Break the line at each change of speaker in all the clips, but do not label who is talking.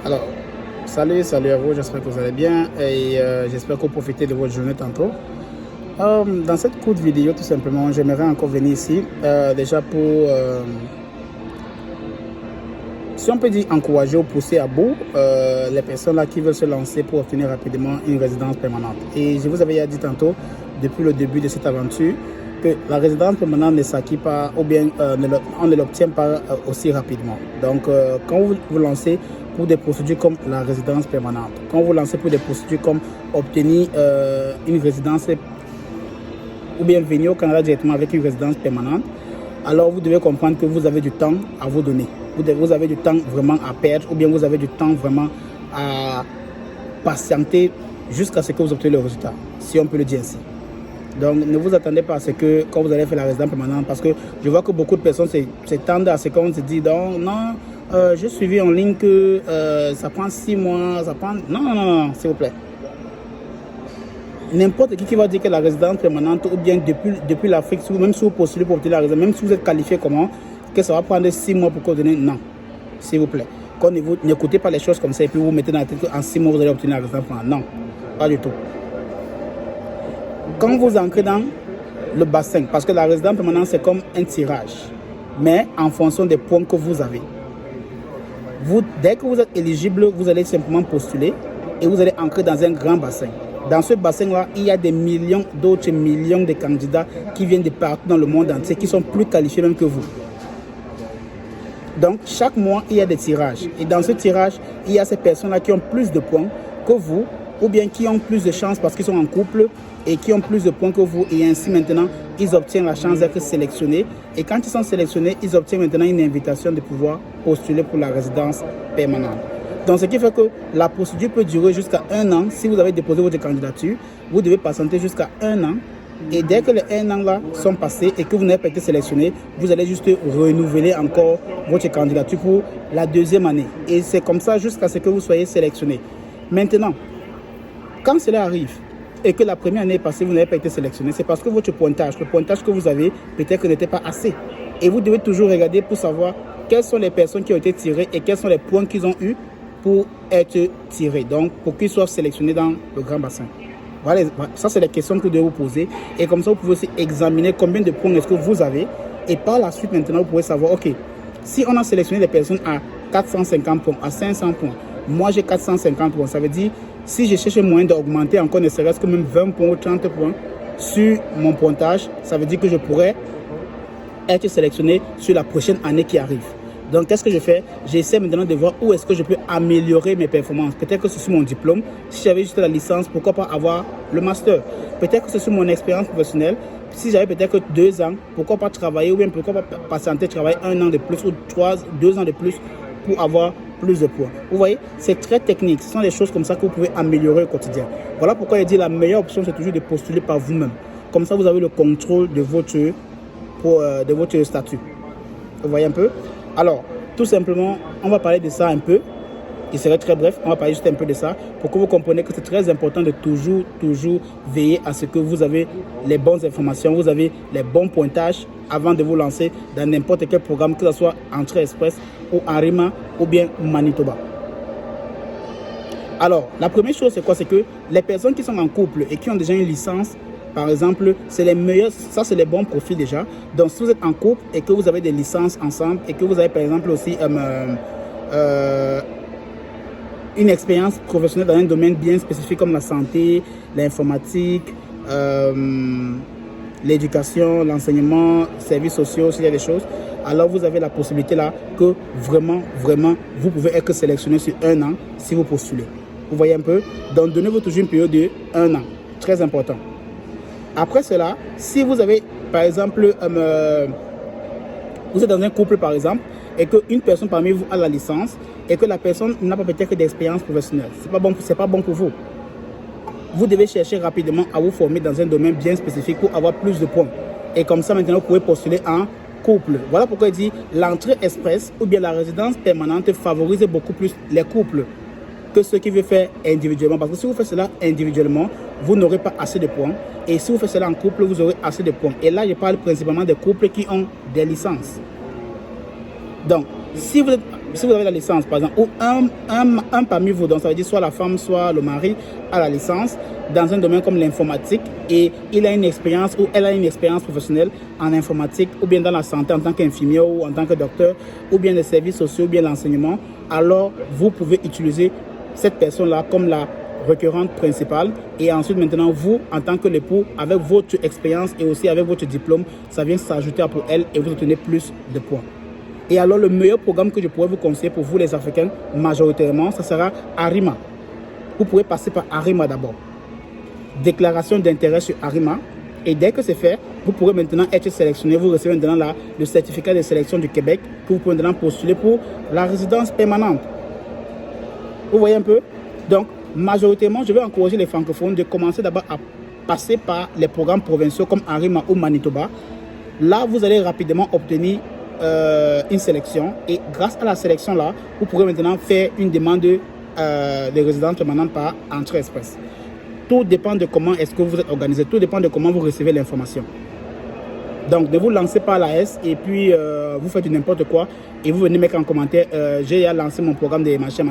Alors, salut à vous, j'espère que vous allez bien et j'espère que vous profitez de votre journée tantôt. Dans cette courte vidéo, tout simplement, j'aimerais encore venir ici, déjà pour, si on peut dire, encourager ou pousser à bout les personnes là qui veulent se lancer pour obtenir rapidement une résidence permanente. Et je vous avais déjà dit tantôt, depuis le début de cette aventure, que la résidence permanente ne s'acquiert pas ou bien on ne l'obtient pas aussi rapidement. Donc, quand vous vous lancez pour des procédures comme la résidence permanente, quand vous lancez pour des procédures comme obtenir une résidence ou bien venir au Canada directement avec une résidence permanente, alors vous devez comprendre que vous avez du temps à vous donner. Vous avez du temps vraiment à perdre ou bien vous avez du temps vraiment à patienter jusqu'à ce que vous obteniez le résultat, si on peut le dire ainsi. Donc, ne vous attendez pas à ce que quand vous allez faire la résidence permanente, parce que je vois que beaucoup de personnes s'étendent à ce qu'on se dit, non, j'ai suivi en ligne que ça prend 6 mois, ça prend... Non, s'il vous plaît. N'importe qui va dire que la résidence permanente, ou bien depuis l'Afrique, même si vous postulez pour obtenir la résidence, même si vous êtes qualifié comment, que ça va prendre 6 mois pour obtenir, non, s'il vous plaît. N'écoutez pas les choses comme ça et puis vous mettez dans la tête qu'en 6 mois vous allez obtenir la résidence permanente. Non, pas du tout. Quand vous entrez dans le bassin, parce que la résidence permanente c'est comme un tirage, mais en fonction des points que vous avez. Dès que vous êtes éligible, vous allez simplement postuler et vous allez entrer dans un grand bassin. Dans ce bassin-là, il y a des millions d'autres millions de candidats qui viennent de partout dans le monde entier, qui sont plus qualifiés même que vous. Donc, chaque mois, il y a des tirages. Et dans ce tirage, il y a ces personnes-là qui ont plus de points que vous, ou bien qui ont plus de chances parce qu'ils sont en couple et qui ont plus de points que vous. Et ainsi, maintenant, ils obtiennent la chance d'être sélectionnés. Et quand ils sont sélectionnés, ils obtiennent maintenant une invitation de pouvoir postuler pour la résidence permanente. Donc, ce qui fait que la procédure peut durer jusqu'à 1 an. Si vous avez déposé votre candidature, vous devez patienter jusqu'à 1 an. Et dès que les 1 an là sont passés et que vous n'avez pas été sélectionné, vous allez juste renouveler encore votre candidature pour la 2e année. Et c'est comme ça jusqu'à ce que vous soyez sélectionné. Maintenant, quand cela arrive et que la première année est passée, vous n'avez pas été sélectionné, c'est parce que votre pointage, le pointage que vous avez, peut-être que n'était pas assez. Et vous devez toujours regarder pour savoir quelles sont les personnes qui ont été tirées et quels sont les points qu'ils ont eu pour être tirés, donc pour qu'ils soient sélectionnés dans le grand bassin. Voilà, ça c'est les questions que vous devez vous poser. Et comme ça, vous pouvez aussi examiner combien de points est-ce que vous avez. Et par la suite, maintenant, vous pouvez savoir, ok, si on a sélectionné des personnes à 450 points, à 500 points, moi j'ai 450 points, ça veut dire, si je cherche un moyen d'augmenter encore ne serait-ce que même 20 points ou 30 points sur mon pointage, ça veut dire que je pourrais être sélectionné sur la prochaine année qui arrive. Donc, qu'est-ce que je fais? J'essaie maintenant de voir où est-ce que je peux améliorer mes performances. Peut-être que c'est sur mon diplôme. Si j'avais juste la licence, pourquoi pas avoir le master? Peut-être que c'est sur mon expérience professionnelle. Si j'avais peut-être que 2 ans, pourquoi pas travailler ou bien pourquoi pas patienter, travailler 1 an de plus ou 2 ans de plus pour avoir plus de points. Vous voyez, c'est très technique. Ce sont des choses comme ça que vous pouvez améliorer au quotidien. Voilà pourquoi je dis la meilleure option, c'est toujours de postuler par vous-même. Comme ça, vous avez le contrôle de votre statut. Vous voyez un peu? Alors, tout simplement, on va parler de ça un peu. Il serait très bref, on va parler juste un peu de ça pour que vous compreniez que c'est très important de toujours veiller à ce que vous avez les bonnes informations, vous avez les bons pointages avant de vous lancer dans n'importe quel programme, que ce soit Entrée Express ou Arima ou bien Manitoba. Alors, la première chose, c'est quoi? C'est que les personnes qui sont en couple et qui ont déjà une licence, par exemple, c'est les meilleurs, ça c'est les bons profils déjà. Donc, si vous êtes en couple et que vous avez des licences ensemble et que vous avez par exemple aussi une expérience professionnelle dans un domaine bien spécifique comme la santé, l'informatique, l'éducation, l'enseignement, services sociaux, s'il y a des choses, alors vous avez la possibilité là que vraiment, vous pouvez être sélectionné sur 1 an si vous postulez. Vous voyez un peu? Donc, donnez-vous toujours une période de 1 an. Très important. Après cela, si vous avez, par exemple, vous êtes dans un couple, par exemple, et qu'une personne parmi vous a la licence, et que la personne n'a pas peut-être d'expérience professionnelle, c'est pas bon pour vous. Vous devez chercher rapidement à vous former dans un domaine bien spécifique pour avoir plus de points. Et comme ça, maintenant, vous pouvez postuler en couple. Voilà pourquoi il dit l'entrée express ou bien la résidence permanente favorise beaucoup plus les couples que ceux qui veulent faire individuellement. Parce que si vous faites cela individuellement, vous n'aurez pas assez de points. Et si vous faites cela en couple, vous aurez assez de points. Et là, je parle principalement des couples qui ont des licences. Donc, si vous êtes si vous avez la licence, par exemple, ou un parmi vous, donc ça veut dire soit la femme, soit le mari, a la licence dans un domaine comme l'informatique et il a une expérience ou elle a une expérience professionnelle en informatique ou bien dans la santé en tant qu'infirmier ou en tant que docteur ou bien les services sociaux ou bien l'enseignement, alors vous pouvez utiliser cette personne-là comme la requérante principale et ensuite maintenant vous en tant que l'époux avec votre expérience et aussi avec votre diplôme, ça vient s'ajouter pour elle et vous obtenez plus de points. Et alors le meilleur programme que je pourrais vous conseiller pour vous les Africains majoritairement, ça sera Arima. Vous pouvez passer par Arima d'abord. Déclaration d'intérêt sur Arima et dès que c'est fait, vous pourrez maintenant être sélectionné, vous recevez maintenant le certificat de sélection du Québec que vous pouvez maintenant postuler pour la résidence permanente. Vous voyez un peu? Donc majoritairement, je vais encourager les francophones de commencer d'abord à passer par les programmes provinciaux comme Arima ou Manitoba. Là, vous allez rapidement obtenir une sélection et grâce à la sélection là, vous pourrez maintenant faire une demande de résidence permanente par entrée express. Tout dépend de comment est-ce que vous êtes organisé, tout dépend de comment vous recevez l'information. Donc, ne vous lancez pas à la S et puis vous faites n'importe quoi et vous venez mettre en commentaire j'ai lancé mon programme de machin.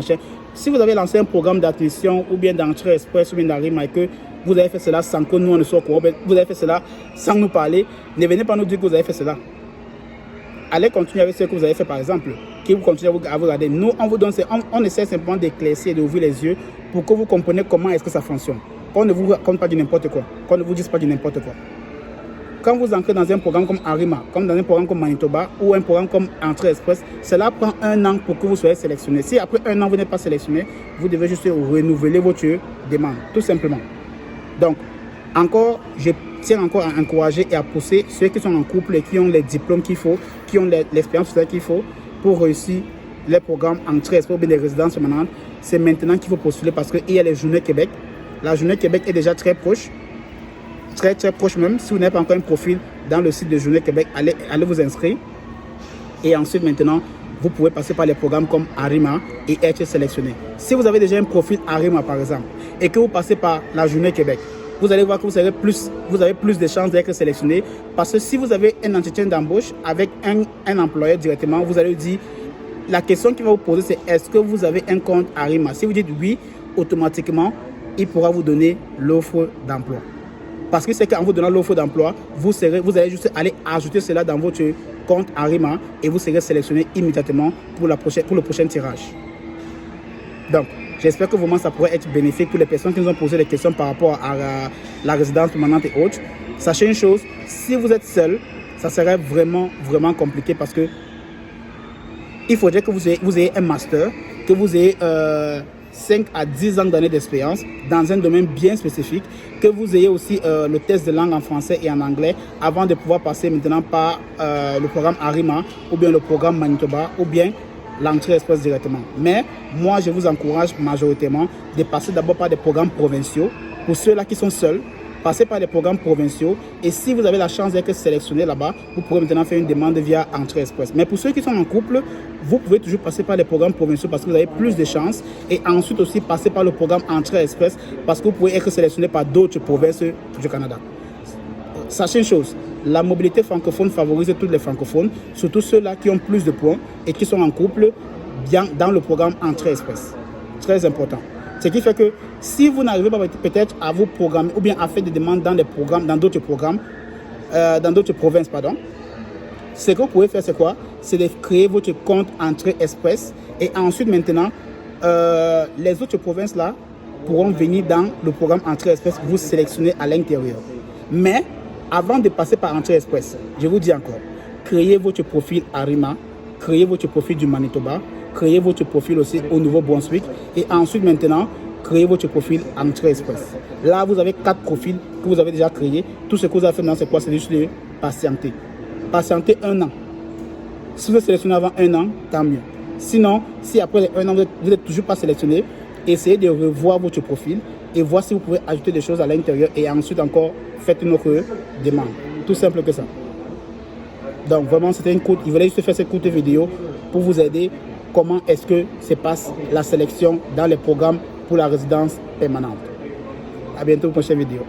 Si vous avez lancé un programme d'admission ou bien d'entrée express ou bien d'Arima et que vous avez fait cela sans que nous on ne soit au courant, vous avez fait cela sans nous parler, ne venez pas nous dire que vous avez fait cela. Allez continuer avec ce que vous avez fait par exemple, qui vous continuez à vous regarder. Nous, on vous donne, on essaie simplement d'éclaircir et d'ouvrir les yeux pour que vous compreniez comment est-ce que ça fonctionne. Qu'on ne vous raconte pas du n'importe quoi, qu'on ne vous dise pas du n'importe quoi. Quand vous entrez dans un programme comme Arima, comme dans un programme comme Manitoba ou un programme comme Entrée Express, cela prend 1 an pour que vous soyez sélectionné. Si après 1 an vous n'êtes pas sélectionné, vous devez juste renouveler votre demande, tout simplement. Donc, encore, je tiens encore à encourager et à pousser ceux qui sont en couple et qui ont les diplômes qu'il faut, qui ont l'expérience qu'il faut pour réussir les programmes Entrée Express ou bien des résidences permanentes. C'est maintenant qu'il faut postuler parce qu'il y a les Journées Québec. La Journée Québec est déjà très proche. Très proche même. Si vous n'avez pas encore un profil dans le site de Journée Québec, allez vous inscrire. Et ensuite, maintenant, vous pouvez passer par les programmes comme Arima et être sélectionné. Si vous avez déjà un profil Arima, par exemple, et que vous passez par la Journée Québec, vous allez voir que vous avez plus de chances d'être sélectionné. Parce que si vous avez un entretien d'embauche avec un employeur directement, vous allez lui dire, la question qu'il va vous poser, c'est est-ce que vous avez un compte Arima? Si vous dites oui, automatiquement, il pourra vous donner l'offre d'emploi. Parce que c'est qu'en vous donnant l'offre d'emploi, vous allez juste aller ajouter cela dans votre compte Arima et vous serez sélectionné immédiatement pour le prochain tirage. Donc, j'espère que vraiment ça pourrait être bénéfique pour les personnes qui nous ont posé des questions par rapport à la résidence permanente et autres. Sachez une chose, si vous êtes seul, ça serait vraiment compliqué parce que il faudrait que vous ayez un master, que vous ayez 5 à 10 ans d'années d'expérience dans un domaine bien spécifique, que vous ayez aussi le test de langue en français et en anglais avant de pouvoir passer maintenant par le programme Arima ou bien le programme Manitoba ou bien l'entrée express directement. Mais moi, je vous encourage majoritairement de passer d'abord par des programmes provinciaux. Pour ceux-là qui sont seuls, passez par les programmes provinciaux et si vous avez la chance d'être sélectionné là-bas, vous pourrez maintenant faire une demande via Entrée Express. Mais pour ceux qui sont en couple, vous pouvez toujours passer par les programmes provinciaux parce que vous avez plus de chances et ensuite aussi passer par le programme Entrée Express parce que vous pouvez être sélectionné par d'autres provinces du Canada. Sachez une chose, la mobilité francophone favorise tous les francophones, surtout ceux-là qui ont plus de points et qui sont en couple bien dans le programme Entrée Express. Très important. Ce qui fait que si vous n'arrivez pas peut-être à vous programmer ou bien à faire des demandes dans d'autres programmes, dans d'autres provinces, ce que vous pouvez faire, c'est quoi? C'est de créer votre compte Entrée Express et ensuite maintenant, les autres provinces là pourront venir dans le programme Entrée Express, vous sélectionner à l'intérieur. Mais avant de passer par Entrée Express, je vous dis encore, créez votre profil Arima, créez votre profil du Manitoba, créez votre profil aussi au Nouveau-Brunswick et ensuite maintenant, créez votre profil Entrée Express. Là, vous avez 4 profils que vous avez déjà créés. Tout ce que vous avez fait dans c'est quoi? C'est juste de patienter. Patienter 1 an. Si vous êtes sélectionné avant 1 an, tant mieux. Sinon, si après les 1 an, vous n'êtes toujours pas sélectionné, essayez de revoir votre profil et voir si vous pouvez ajouter des choses à l'intérieur et ensuite encore faites une autre demande. Tout simple que ça. Donc vraiment, c'était une courte, je voulais juste faire cette courte vidéo pour vous aider comment est-ce que se passe la sélection dans les programmes pour la résidence permanente. À bientôt pour une prochaine vidéo.